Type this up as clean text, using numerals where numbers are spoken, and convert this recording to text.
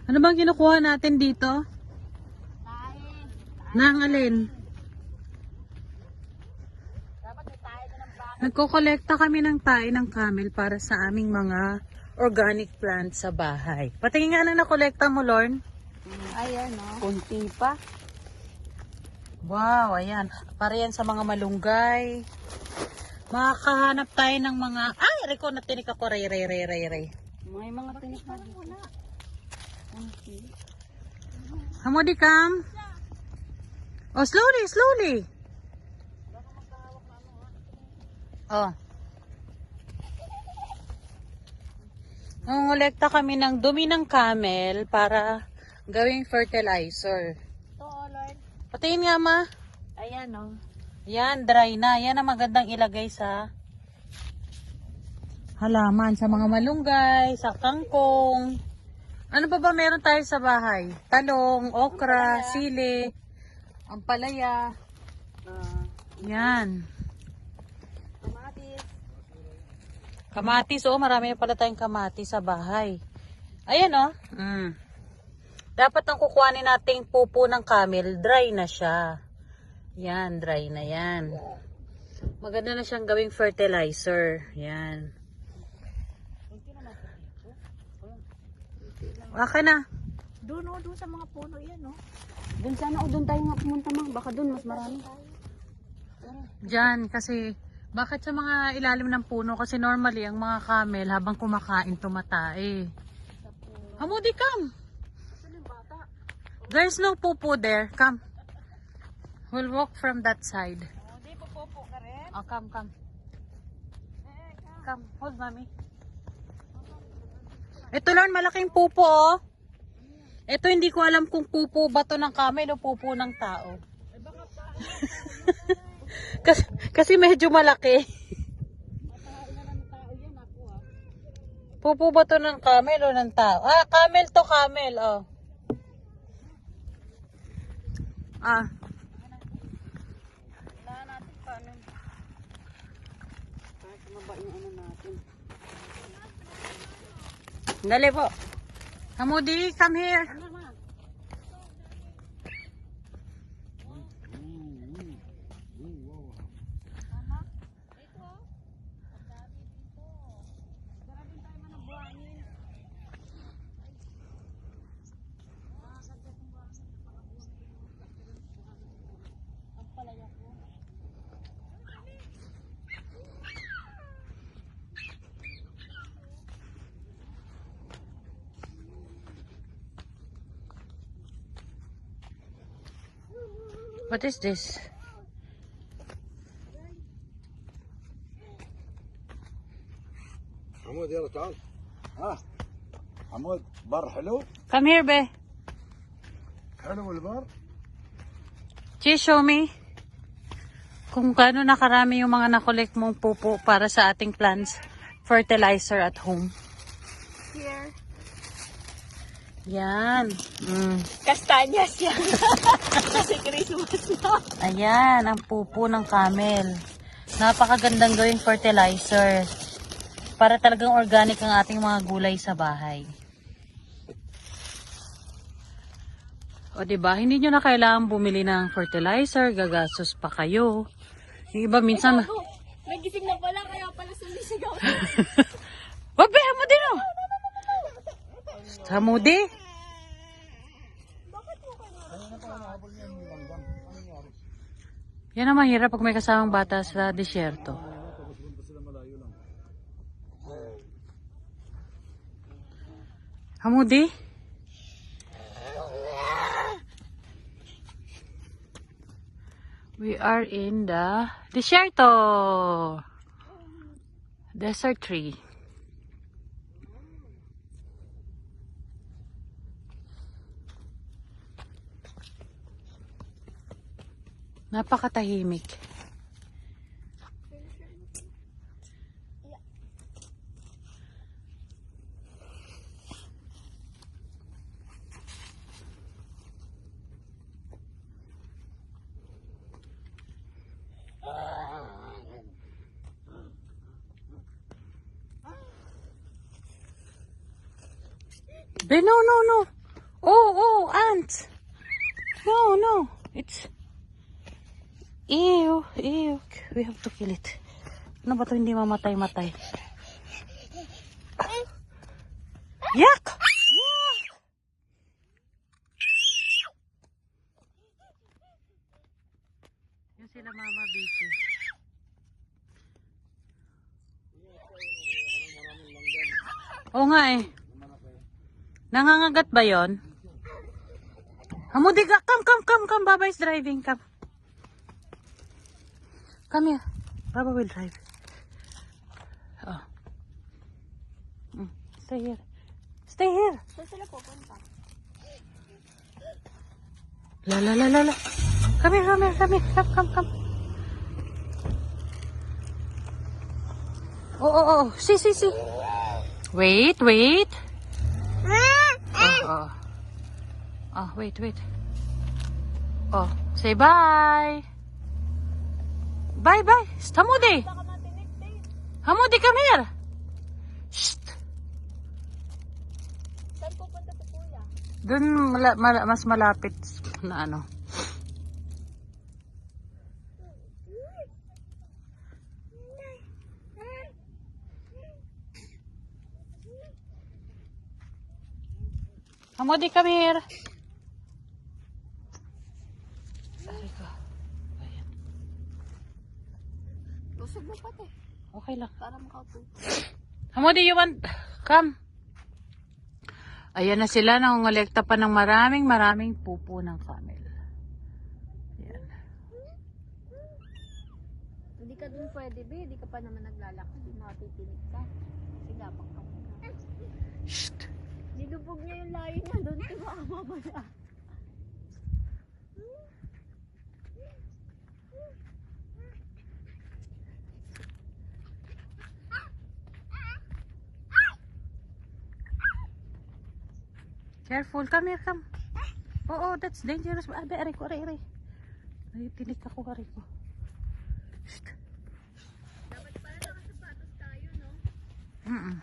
Ano bang kinukuha natin dito? Nang alin? Nagkokolekta kami ng tae ng camel para sa aming mga organic plants sa bahay. Patingin nga na nakolekta mo, Lorne. Ayan, no? Kunti pa. Wow, ayan. Para yan sa mga malunggay. Makakahanap tayo ng mga... Ay, Rico, natinik ako. Ray. May mga tinik na dito. Kunti. Hamodi, come. Oh, slowly. Oh. Nangolekta kami ng dumi ng camel para gawing fertilizer. Ito, Lord. Patingin nga, ma. Ayan, no? Yan, dry na. Yan ang magandang ilagay sa halaman, sa mga malunggay, sa kangkong. Ano pa ba meron tayo sa bahay? Talong, okra, sili, ampalaya. Yan. Kamatis. Kamatis, oh, marami na pala tayong kamatis sa bahay. Ayan, oh. Dapat ang kukuhanin nating pupo ng camel, dry na siya. Yan, dry na yan. Maganda na siyang gawing fertilizer. Yan. Aka na. Doon, oh, doon sa mga puno yan, no? Doon sana, o doon tayo nga pumunta, ma. Baka doon mas marami. Diyan, kasi bakit sa mga ilalim ng puno? Kasi normally, ang mga camel habang kumakain tumatae. Hamudi, come! There's no pupo there. Come. We'll walk from that side. Hindi, pupupo ka rin. Oh, come. Come, hold mommy. Ito lang, malaking pupo, oh. Ito, hindi ko alam kung pupo ba to ng camel o pupo ng tao. kasi medyo malaki. Pupo ba to ng camel o ng tao? Ah, camel to camel, oh. Ah. Kailangan natin paano. Para tumaba yung ano natin. Dali po. Hamudi, come here. Ano, ma? What is this? حمود يلا تعال ها حمود بر حلو Come here, be. حلو البر Chi, show me kung gaano nakarami yung mga nakolek mong pupo para sa ating plants fertilizer at home. Here. Yan. Kastanyas yan. Kasi Christmas na. Ayan, ang pupo ng camel. Napakagandang gawing fertilizer. Para talagang organic ang ating mga gulay sa bahay. O diba, hindi nyo na kailangan bumili ng fertilizer, gagastos pa kayo. Yung iba minsan... May gising na pala, kaya pala sumisigaw. Babe, Hamudi no! Hamudi? Yan ang mahirap pag may kasamang bata sa disyerto. Hamudi? We are in the disyerto. Desert tree. Napakatahimik. Be, no. Oh, ants. No. It's... Ew. We have to kill it. Ano ba ito hindi mamatay-matay? Yuck! Yung sila mama busy. Oo nga eh. Nangangagat ba yon? Hamudi ka, come. Baba is driving, come. Come here. Baba will drive. Oh. Stay here. Saan sila pupunta? La. Come here. Come. Oh. See. Wait. Oh, wait. Oh, say bye. Bye. Hamudi. Hamudi, come here. Shh. Saan pupunta si kuya? Doon mas malapit na ano. Hamudi, come here. Aray ko. Ayan. Lusog mo pati. Okay lang. Para makaupo. Hamudi, you want... Come. Ayan na sila. Nangongolekta pa ng maraming pupo ng camel. Ayan. Hindi ka dun pwede, be. Hindi ka pa naman naglalakad. Hindi makatitinig ka. Sigapang ka muna. Shh. Nilubog niya yung layo niya doon. Tumama ba na? Careful. Come here, come. Oh, that's dangerous. Aray ko. Ay, tinig ako, aray ko. Shh. Dapat pala nakasapatos tayo, no? Mm-mm.